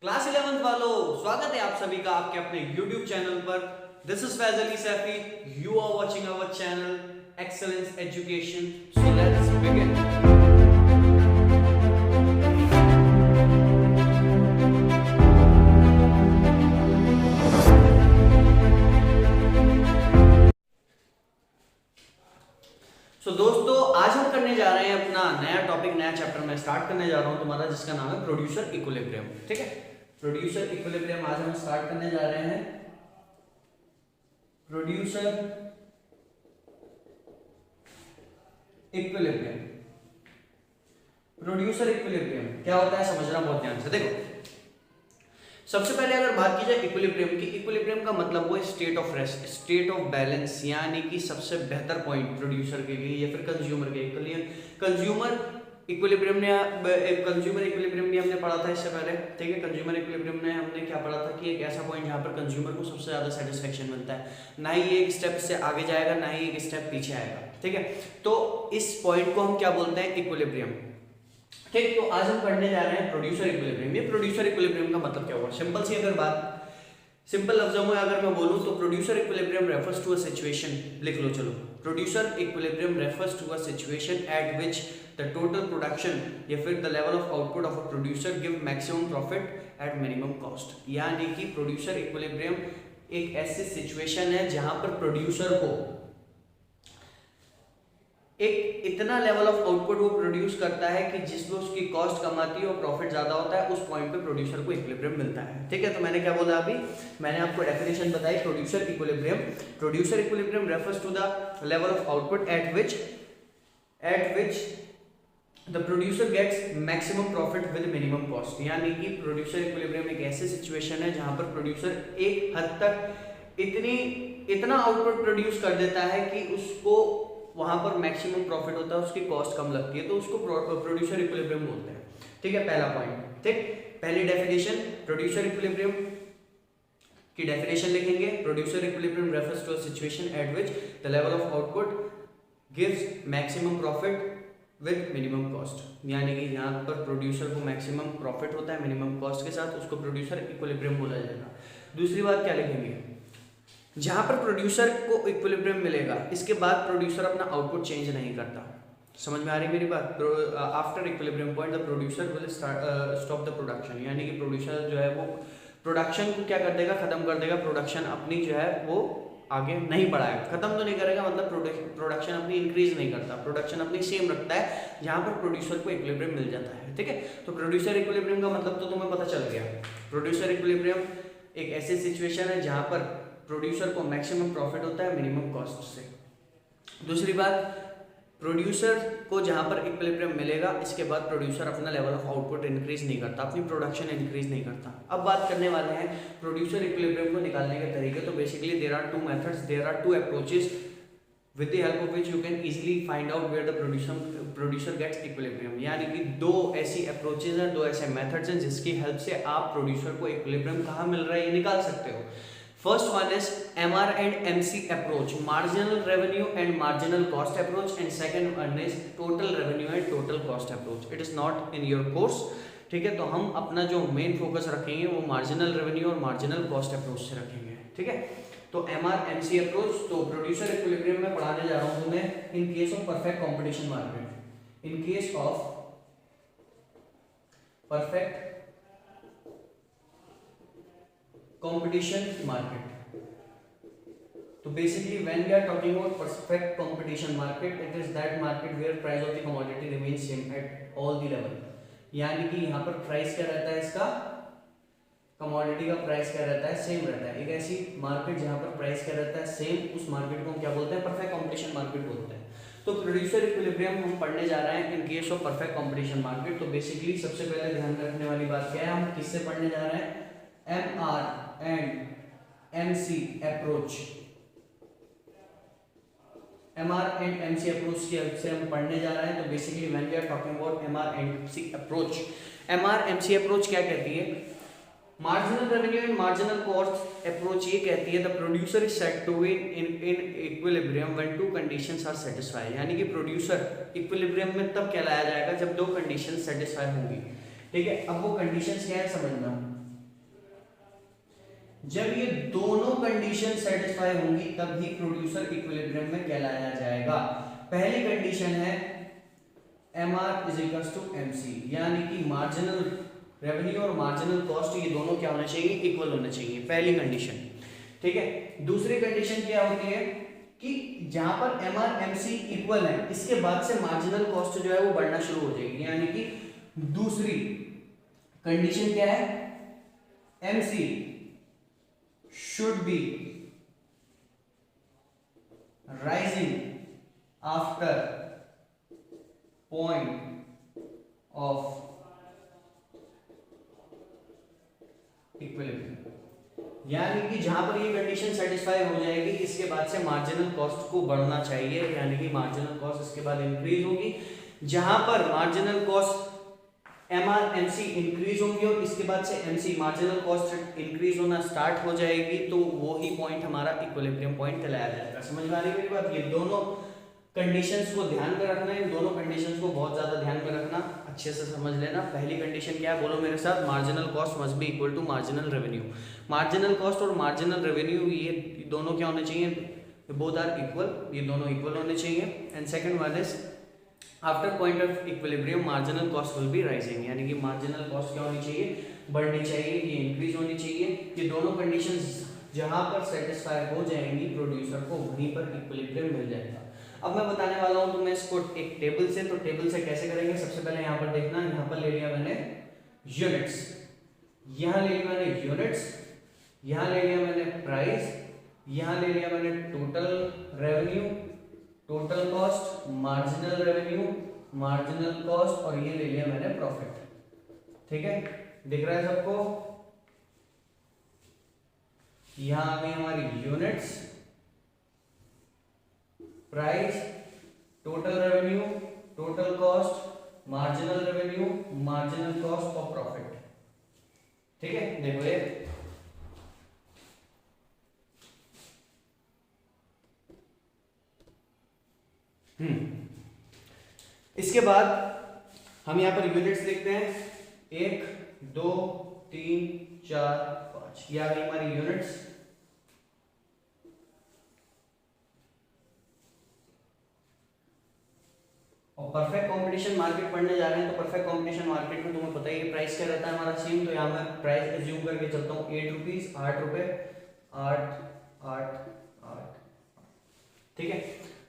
Class 11th वालों, स्वागत है आप सभी का आपके अपने YouTube चैनल पर। This is Faiz Ali Saifi, you are watching our channel excellence education. So let's begin. दोस्तों, आज हम करने जा रहे हैं अपना नया टॉपिक, नया चैप्टर में स्टार्ट करने जा रहा हूं तुम्हारा, जिसका नाम है प्रोड्यूसर इक्विलिब्रियम। ठीक है, प्रोड्यूसर इक्विलिब्रियम आज हम स्टार्ट करने जा रहे हैं। प्रोड्यूसर इक्विलिब्रियम, प्रोड्यूसर इक्विलिब्रियम क्या होता है समझना बहुत ध्यान से। देखो, सबसे पहले अगर बात की जाए इक्विलिब्रियम की, इक्विलिब्रियम का मतलब वो state of rest, state of balance, यानी कि सबसे बेहतर पॉइंट प्रोड्यूसर के लिए या फिर कंज्यूमर के लिए। कंज्यूमर इक्विलिब्रियम भी हमने पढ़ा था इससे पहले। ठीक है, कंज्यूमर इक्विलिब्रियम में हमने क्या पढ़ा था कि एक ऐसा पॉइंट जहां पर कंज्यूमर को सबसे ज्यादा सेटिस्फेक्शन मिलता है, ना ही एक स्टेप से आगे जाएगा ना ही एक स्टेप पीछे आएगा। ठीक है, तो इस पॉइंट को हम क्या बोलते हैं, इक्विलिब्रियम। ठीक, तो आज हम पढ़ने जा रहे हैं प्रोड्यूसर इक्विलिब्रियम। ये प्रोड्यूसर इक्विलिब्रियम का मतलब क्या हुआ, सिंपल सी अगर बात, सिंपल लफ्जों में अगर मैं बोलूं तो producer equilibrium refers to a situation, लिख लो चलो। Producer equilibrium refers to a situation at which the total production या फिर the level of output of a producer give maximum profit at minimum cost. यानी कि प्रोड्यूसर इक्विलिब्रियम एक ऐसी situation है जहां पर प्रोड्यूसर को एक इतना लेवल ऑफ आउटपुट वो प्रोड्यूस करता है कि जिसमें उसकी कॉस्ट कम आती है और प्रॉफिट ज्यादा होता है, उस पॉइंट पे प्रोड्यूसर को इक्विलिब्रियम मिलता है। ठीक है, तो मैंने क्या बोला अभी, मैंने आपको डेफिनेशन बताई producer equilibrium. Producer equilibrium refers to the level of output at which the producer gets maximum profit with minimum cost. यानी कि प्रोड्यूसर इक्विलिब्रियम एक ऐसी सिचुएशन है जहां पर प्रोड्यूसर एक हद तक इतना आउटपुट प्रोड्यूस कर देता है कि उसको वहां पर मैक्सिमम प्रॉफिट होता है, उसकी कॉस्ट कम लगती है, तो उसको प्रोड्यूसर इक्विलिब्रियम बोलते हैं। ठीक है, पहला पॉइंट। ठीक, पहली डेफिनेशन प्रोड्यूसर इक्विलिब्रियम की डेफिनेशन लिखेंगे। Producer equilibrium refers to a situation at which the level of output gives maximum profit with minimum cost. यानी कि यहाँ पर प्रोड्यूसर को मैक्सिमम प्रॉफिट होता है मिनिमम कॉस्ट के साथ, उसको प्रोड्यूसर इक्विलिब्रियम बोला जाएगा। दूसरी बात क्या लिखेंगे, जहां पर प्रोड्यूसर को इक्विलिब्रियम मिलेगा, इसके बाद प्रोड्यूसर अपना आउटपुट चेंज नहीं करता। समझ में आ रही मेरी बात। After equilibrium point the producer will stop the production. यानी कि प्रोड्यूसर जो है वो प्रोडक्शन को क्या कर देगा, खत्म कर देगा। प्रोडक्शन अपनी जो है वो आगे नहीं बढ़ाएगा, खत्म तो नहीं करेगा, मतलब प्रोडक्शन अपनी इंक्रीज नहीं करता, प्रोडक्शन अपनी सेम रखता है, जहां पर प्रोड्यूसर को इक्विलिब्रियम मिल जाता है। ठीक है, तो प्रोड्यूसर इक्विलिब्रियम का मतलब तो तुम्हें पता चल गया। प्रोड्यूसर इक्विलिब्रियम एक ऐसी सिचुएशन है जहां पर प्रोड्यूसर को मैक्सिमम प्रॉफिट होता है मिनिमम कॉस्ट से। दूसरी बात, प्रोड्यूसर को जहां पर इक्विलिब्रियम मिलेगा, इसके बाद प्रोड्यूसर अपना लेवल ऑफ आउटपुट इंक्रीज नहीं करता, अपनी प्रोडक्शन इंक्रीज नहीं करता। अब बात करने वाले हैं प्रोड्यूसर इक्विलिब्रियम को निकालने के तरीके। तो basically there are two methods, there are two approaches with the help of which you can easily find out where the producer gets equilibrium। यानी कि दो ऐसी अप्रोचेज हैं, दो ऐसे मेथड्स हैं जिसकी हेल्प से आप प्रोड्यूसर को इक्विलिब्रियम कहाँ मिल रहा है ये निकाल सकते हो। First one is MR and MC approach, marginal revenue and marginal cost approach, and second one is total revenue and total cost approach. It is not in your course। ठीक है, तो हम अपना जो मेन फोकस रखेंगे वो marginal revenue और marginal cost approach से रखेंगे। ठीक है, तो MR MC अप्रोच, तो प्रोड्यूसर इक्विलिब्रियम में पढ़ाने जा रहा हूं तुम्हें इन case of perfect competition market. In case of perfect competition market, so basically when we are talking about perfect competition market, it is that market where price of the commodity remains same at all the level। यानी कि यहाँ पर price क्या रहता है, इसका commodity का price क्या रहता है, सेम रहता है। एक ऐसी मार्केट जहाँ पर प्राइस क्या रहता है, सेम, उस मार्केट को हम क्या बोलते हैं, परफेक्ट कंपटीशन मार्केट बोलते हैं। तो प्रोड्यूसर इक्विलिब्रियम हम पढ़ने जा रहे हैं इन case of perfect competition market. तो बेसिकली सबसे पहले ध्यान रखने वाली बात क्या है, हम किससे पढ़ने जा रहे हैं, MR and MC approach। MR and MC approach की हेल्प से हम पढ़ने जा रहे हैं। तो basically when we are talking about MR and MC approach, MR MC approach क्या कहती है, marginal revenue and marginal cost approach ये कहती है the producer is set to in equilibrium when two conditions are satisfied. यानी कि producer equilibrium में तब कहलाया जाएगा जब दो कंडीशंस सेटिस्फाई होंगी। ठीक है, अब वो कंडीशंस क्या है समझना। जब ये दोनों कंडीशन सेटिस्फाई होंगी तब ही प्रोड्यूसर इक्विलिब्रियम में कहलाया जाएगा। पहली कंडीशन है MR is equal to MC, यानी कि मार्जिनल रेवेन्यू और मार्जिनल कॉस्ट ये दोनों क्या होने चाहिए, इक्वल होने चाहिए, पहली कंडीशन। ठीक है, दूसरी कंडीशन क्या होती है कि जहां पर MR MC इक्वल है इसके बाद से मार्जिनल कॉस्ट जो है वो बढ़ना शुरू हो जाएगी, यानी कि दूसरी कंडीशन क्या है, MC should be rising after point of equilibrium, यानी कि जहां पर ये कंडीशन सेटिस्फाई हो जाएगी इसके बाद से मार्जिनल कॉस्ट को बढ़ना चाहिए, यानी कि मार्जिनल कॉस्ट इसके बाद इंक्रीज होगी। जहां पर marginal cost MR MC increase होंगी और इसके बाद से MC मार्जिनल कॉस्ट इंक्रीज होना स्टार्ट हो जाएगी, तो वो ही पॉइंट हमारा इक्विलिब्रियम पॉइंट कहलाया जाएगा। समझ में आ रही है मेरी बात? ये दोनों कंडीशंस को ध्यान में रखना है, इन दोनों कंडीशंस को बहुत ज्यादा ध्यान में रखना, अच्छे से समझ लेना। पहली कंडीशन क्या है, बोलो मेरे साथ, marginal cost must be equal to marginal revenue. Marginal cost और मार्जिनल रेवेन्यू ये दोनों क्या होने चाहिए, बोथ आर इक्वल, ये दोनों इक्वल होने चाहिए। And second one is after point of equilibrium marginal cost will be rising, यानी कि मार्जिनल कॉस्ट क्या होनी चाहिए, बढ़नी चाहिए, ये इंक्रीज होनी चाहिए। ये दोनों कंडीशंस जहां पर सेटिस्फाई हो जाएंगी प्रोड्यूसर को वहीं पर इक्विलिब्रियम मिल जाएगा। अब मैं बताने वाला हूं तुम्हें इसको एक टेबल से, तो टेबल से कैसे करेंगे, सबसे पहले यहां पर देखना, यहां पर ले लिया मैंने यूनिट्स, यहां ले लिया मैंने यूनिट्स, यहां ले लिया मैंने प्राइस, यहां ले लिया मैंने total revenue, total cost, marginal revenue, marginal cost, और ये ले लिया मैंने प्रॉफिट। ठीक है, दिख रहा है सबको? यहां आ गई हमारी units, price, total revenue, total cost, marginal revenue, marginal cost और प्रॉफिट। ठीक है, देखो ये इसके बाद हम यहां पर यूनिट्स लिखते हैं, 1 2 3 4 5, ये आ गई हमारी यूनिट्स। और परफेक्ट कंपटीशन मार्केट पढ़ने जा रहे हैं, तो परफेक्ट कंपटीशन मार्केट में तुम्हें पता ही है प्राइस क्या रहता है हमारा सेम, तो यहाँ मैं प्राइस एज्यूम करके चलता हूँ 8 रुपीज, 8 रुपए, 8 8 8। ठीक है,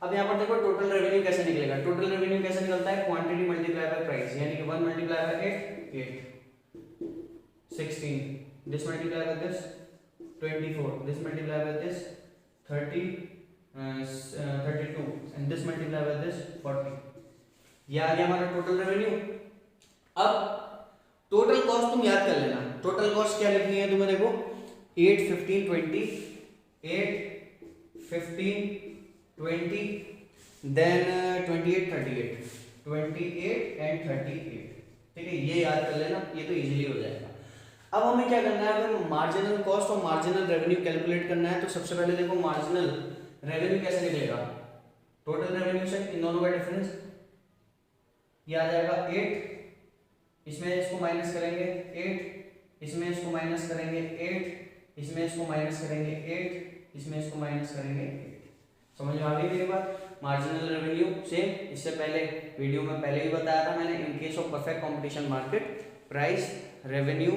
अब यहाँ पर देखो टोटल रेवेन्यू कैसे निकलेगा, टोटल रेवेन्यू कैसे निकलता है, क्वांटिटी मल्टीप्लाई बाय प्राइस, यानी कि 1 multiply by 8 16, this multiply by this 24, this multiply by this 30 32 and this multiply by this 40। ये आ गया हमारा टोटल रेवेन्यू। अब टोटल कॉस्ट तुम याद कर लेना, टोटल कॉस्ट क्या लिखनी है तुम्हें, देखो 8 15 20, 8 15 20, देन 28 38, 28 एंड 38। ठीक है, ये याद कर लेना, ये तो इजीली हो जाएगा। अब हमें क्या करना है, अगर मार्जिनल कॉस्ट और मार्जिनल रेवेन्यू कैलकुलेट करना है, तो सबसे पहले देखो मार्जिनल रेवेन्यू कैसे निकलेगा, टोटल रेवेन्यू से इन दोनों का डिफरेंस, ये आ जाएगा 8, इसमें इसको माइनस करेंगे 8, इसमें इसको माइनस करेंगे 8, इसमें इसको माइनस करेंगे 8, इसमें इसको माइनस करेंगे 8। समझ में आ गई मेरी बात? मार्जिनल रेवेन्यू से इससे पहले वीडियो में पहले ही बताया था मैंने, इन case of perfect competition market price revenue,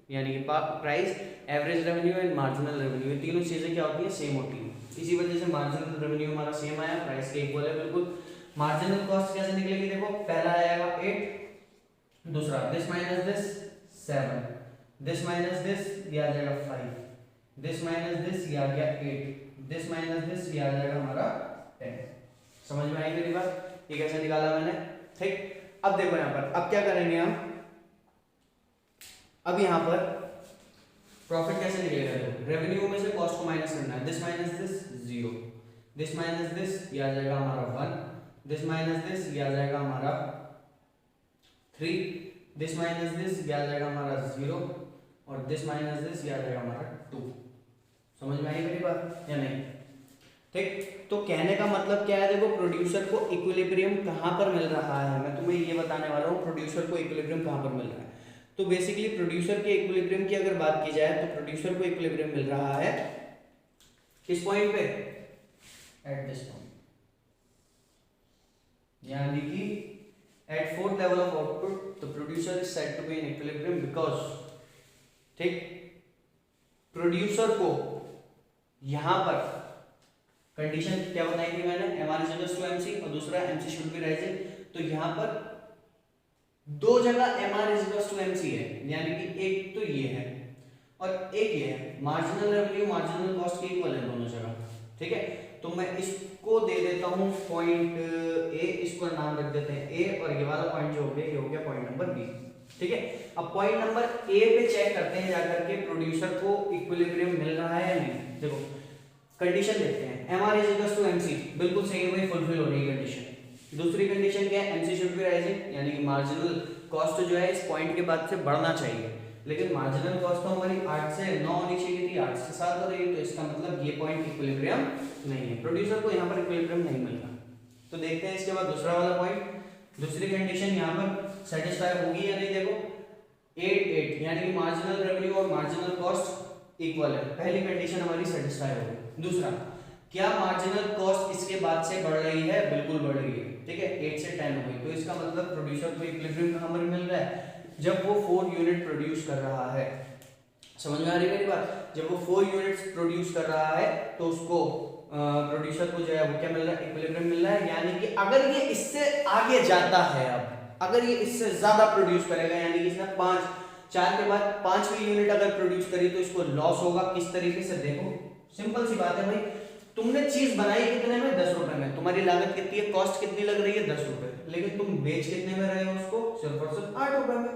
यानी कि price, average revenue and marginal revenue, ये तीनों चीजें क्या होती है, सेम होती है। इसी वजह से मार्जिनल रेवेन्यू हमारा सेम आया, प्राइस के इक्वल है बिल्कुल। मार्जिनल कॉस्ट कैसे निकलेगी, देखो पहला आएगा 8, दूसरा this minus this 7, this minus this ये आ जाएगा 5, दिस माइनस दिस ये आ गया 8, दिस माइनस दिस ये आ जाएगा हमारा 10। समझ में आई मेरी बात? ये कैसे निकाला मैंने? ठीक, अब देखो यहाँ पर, अब क्या करेंगे हम, अब यहाँ पर प्रॉफिट कैसे निकलेगा, रेवेन्यू में से कॉस्ट को माइनस करना है, this minus this 0, this minus this ये आ जाएगा हमारा 1, दिस माइनस दिस ये आ जाएगा हमारा 3, दिस माइनस दिस ये आ जाएगा हमारा 0, और दिस माइनस दिस ये आ जाएगा हमारा 2। समझ में आई मेरी बात या नहीं? ठीक, तो कहने का मतलब क्या है, देखो प्रोड्यूसर को इक्विलिब्रियम कहां पर मिल रहा है, मैं तुम्हें ये बताने वाला हूं, प्रोड्यूसर को इक्विलिब्रियम कहां पर मिल रहा है। तो बेसिकली प्रोड्यूसर के इक्विलिब्रियम की अगर बात की जाए तो प्रोड्यूसर को इक्विलिब्रियम मिल रहा है किस पॉइंट पे, एट दिस पॉइंट, यानी कि at fourth level of output the producer is said to be in equilibrium because, ठीक, प्रोड्यूसर को यहां पर कंडीशन क्या बताई थी मैंने, M R is equal to MC और दूसरा एमसी शुड बी राइजिंग, तो यहां पर दो जगह M R is equal to MC है, यानी कि एक तो ये है और एक ये है, मार्जिनल रेवेन्यू मार्जिनल कॉस्ट के इक्वल है दोनों जगह, ठीक है। तो मैं इसको दे देता हूं पॉइंट ए, इसको नाम रख देते हैं ए, और ये वाला पॉइंट जो हो गया ये हो गया पॉइंट नंबर बी, ठीक है। अब पॉइंट नंबर ए पे चेक करते हैं जाकर के प्रोड्यूसर को इक्विलिब्रियम मिल रहा है या नहीं। देखो कंडीशन देखते हैं, M R is equal to MC, बिल्कुल सही है भाई, फुलफिल हो रही है कंडीशन। दूसरी कंडीशन क्या है, एमसी शुड बी राइजिंग, यानी कि मार्जिनल कॉस्ट जो है इस पॉइंट के बाद से बढ़ना चाहिए, लेकिन मार्जिनल कॉस्ट तो हमारी 8 से 9 होनी चाहिए थी, 8 से 7 हो रही है, तो इसका मतलब ये पॉइंट इक्विलिब्रियम नहीं है, प्रोड्यूसर को यहाँ पर इक्विलिब्रियम नहीं मिल रहा। तो देखते हैं इसके बाद दूसरा वाला पॉइंट, दूसरी कंडीशन यहाँ पर सेटिस्फाई होगी या नहीं। देखो 8 यानी कि मार्जिनल रेवेन्यू और मार्जिनल कॉस्ट इक्वल है, पहली कंडीशन हमारी सेटिस्फाई हो गई। दूसरा, क्या मार्जिनल कॉस्ट इसके बाद से बढ़ रही है, बिल्कुल बढ़ रही है, ठीक है, 8 से 10 हो गई, तो इसका मतलब प्रोड्यूसर को इक्विलिब्रियम कहां पर मिल रहा है, जब वो 4 यूनिट प्रोड्यूस कर रहा है। समझ में आ रही है मेरी बात, जब वो 4 यूनिट्स प्रोड्यूस कर रहा है तो उसको प्रोड्यूसर को जो है वो क्या मिल रहा है, इक्विलिब्रियम मिल रहा है। यानी कि अगर ये इससे आगे जाता है, अब अगर ये इससे ज्यादा प्रोड्यूस करेगा, यानी कि इसने 4 के बाद 5वीं यूनिट अगर प्रोड्यूस करी तो इसको लॉस होगा। किस तरीके से, देखो सिंपल सी बात है भाई, तुमने चीज बनाई कितने में, 10 रुपए में, तुम्हारी लागत कितनी है, कॉस्ट कितनी लग रही है, 10 रुपए, लेकिन तुम बेच कितने में रहे हो उसको, सिर्फ और सिर्फ 8 रुपए में।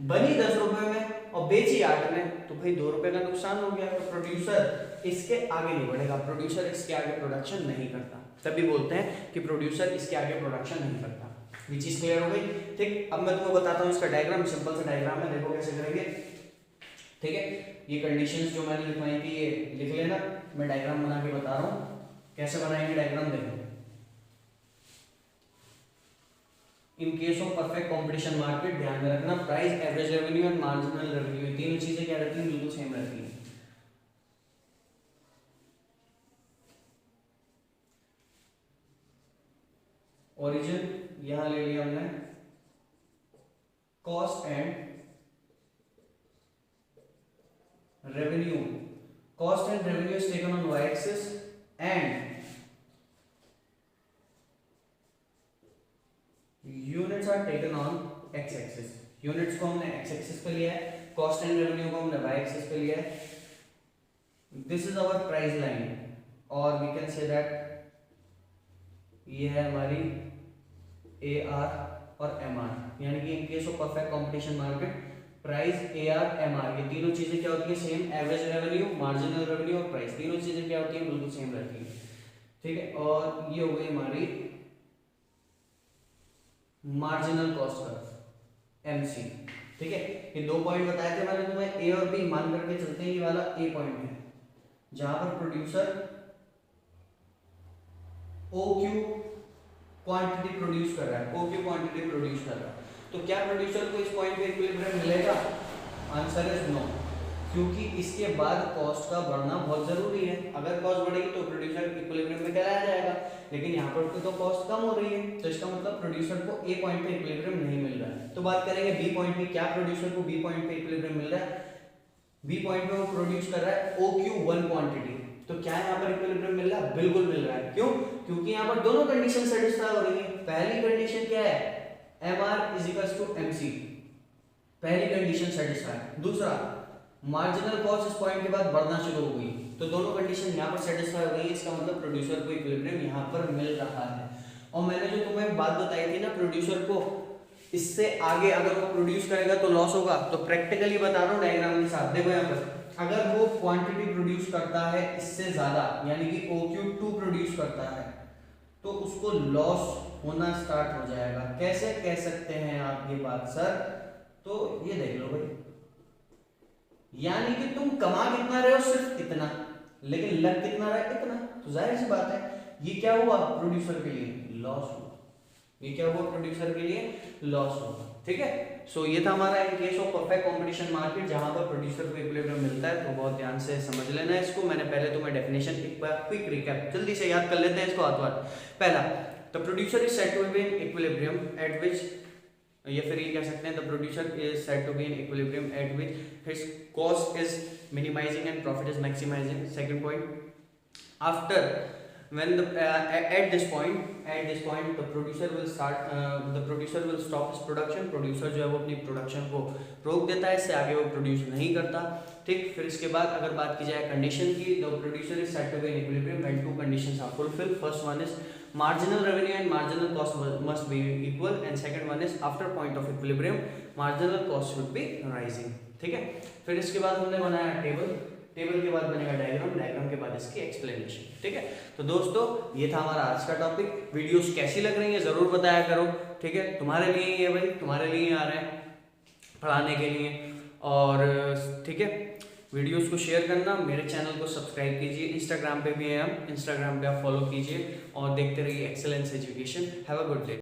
बनी 10 रुपए में और बेची 8 में, तो भाई 2 रुपए का नुकसान हो गया। तो प्रोड्यूसर इसके आगे नहीं बढ़ेगा, प्रोड्यूसर इसके आगे प्रोडक्शन नहीं करता, तभी बोलते हैं कि प्रोड्यूसर इसके आगे प्रोडक्शन नहीं करता। ये चीज क्लियर हो गई, ठीक। अब मैं तुमको बताता हूँ इसका डायग्राम, सिंपल सा डायग्राम है, देखो कैसे करेंगे, ठीक है। ये कंडीशंस जो मैंने लिखवाई थी ये लिख लेना, मैं डायग्राम बना के बता रहा हूँ कैसे बनाएंगे डायग्राम, देखो। इन case of perfect competition market, ध्यान में रखना price, average revenue and marginal revenue, तीनों चीजें क्या रहती हैं, बिल्कुल सेम रहती हैं। ओरिजिन यहां ले लिया हमने, cost and revenue, cost and revenue is taken on Y axis and units are taken on X axis. Units को हमने एक्स एक्सिस पे लिया है, कॉस्ट एंड रेवेन्यू को हमने वाई एक्सिस पे लिया है। This is our price line, और वी कैन से दैट ये है हमारी ए आर और एम आर, यानी कि in case of perfect competition market price, A R, M R, ये तीनों चीजें क्या होती है, same. Average revenue, marginal revenue और प्राइस, तीनों चीजें क्या होती है, बिल्कुल सेम रहती है, ठीक है। और ये हो गई हमारी मार्जिनल कॉस्ट कर्व, एमसी, ठीक है। ये 2 पॉइंट बताए थे मैंने तुम्हें, ए और बी मान करके चलते हैं, ये वाला ए पॉइंट है जहां पर producer O Q quantity produce कर रहा है, ओ क्यू क्वांटिटी प्रोड्यूस कर रहा है, तो क्या प्रोड्यूसर को इस पॉइंट पे इक्विलिब्रियम मिलेगा, आंसर इज नो, क्योंकि इसके बाद कॉस्ट का बढ़ना बहुत जरूरी है। अगर कॉस्ट बढ़ेगी तो प्रोड्यूसर इक्विलिब्रियम में चला जाएगा, लेकिन यहाँ पर तो कॉस्ट कम हो रही है, तो इसका मतलब प्रोड्यूसर को ए पॉइंट पे इक्विलिब्रियम नहीं मिल रहा है। तो बात करेंगे बी पॉइंट पे, क्या प्रोड्यूसर को बी पॉइंट पे इक्विलिब्रियम मिल रहा है, बी पॉइंट पे वो प्रोड्यूस कर रहा है ओ क्यू 1 क्वांटिटी, तो क्या यहाँ पर इक्विलिब्रियम मिल रहा है, बिल्कुल मिल रहा है। क्यों, क्योंकि यहाँ पर दोनों कंडीशन सेटिस्फाई हो रही है। पहली कंडीशन क्या है, M R is equal to M C, पहली कंडीशन सेटिस्फाई। दूसरा, मार्जिनल कॉस्ट इस पॉइंट के बाद बढ़ना शुरू हो गई, तो दोनों कंडीशन यहाँ पर सेटिस्फाई हो गई है, इसका मतलब प्रोड्यूसर को इक्विलिब्रियम यहाँ पर मिल रहा है। और मैंने जो तुम्हें बात बताई थी ना, प्रोड्यूसर को इससे आगे अगर वो प्रोड्यूस करेगा तो लॉस होगा, तो प्रैक्टिकली बता रहा हूँ डायग्राम के साथ। देखो यहाँ पर अगर वो क्वांटिटी प्रोड्यूस करता है इससे ज्यादा, यानी कि OQ2 प्रोड्यूस करता है, तो उसको लॉस होना स्टार्ट हो जाएगा। कैसे कह सकते हैं आप ये बात सर, तो ये देख लो भाई, यानी कि तुम कमा कितना रहे हो, सिर्फ इतना, लेकिन लग कितना रहा है, इतना, तो जाहिर सी बात है ये क्या हुआ प्रोड्यूसर के लिए, लॉस हुआ। ये क्या हुआ प्रोड्यूसर के लिए, लॉस हुआ, ठीक है। सो ये था हमारा इन case of perfect competition market, जहां पर प्रोड्यूसर को इक्विलिब्रियम मिलता है। तो बहुत ध्यान से समझ लेना है इसको। मैंने पहले तुम्हें डेफिनेशन एक बार क्विक रिकैप जल्दी से याद कर लेते हैं इसको हाथ हाथ। पहला, the producer is said to be in equilibrium at which, या फिर ये कह सकते हैं the producer is said to be in equilibrium at which his cost is minimizing and profit is maximizing. Second point, after when the at this point the producer will stop his production। Producer जो है वो अपनी production को रोक देता है, इससे आगे वो प्रोड्यूस नहीं करता। ठीक, फिर इसके बाद अगर बात की जाए कंडीशन की, the producer is said to be in equilibrium when two conditions are fulfilled. First one is marginal revenue and marginal cost must be equal, and second one is after point of equilibrium marginal cost should be rising। ठीक है, फिर इसके बाद हमने बनाया table के बाद बनेगा डायग्राम के बाद इसकी एक्सप्लेनेशन। ठीक है, तो दोस्तों ये था हमारा आज का टॉपिक। वीडियोस कैसी लग रही है जरूर बताया करो। ठीक है, तुम्हारे लिए ही है भाई, तुम्हारे लिए ही आ रहे हैं पढ़ाने के लिए। और ठीक है, वीडियोस को शेयर करना, मेरे चैनल को सब्सक्राइब कीजिए, इंस्टाग्राम पे भी है हम, इंस्टाग्राम पे आप फॉलो कीजिए और देखते रहिए excellence education. Have a good day.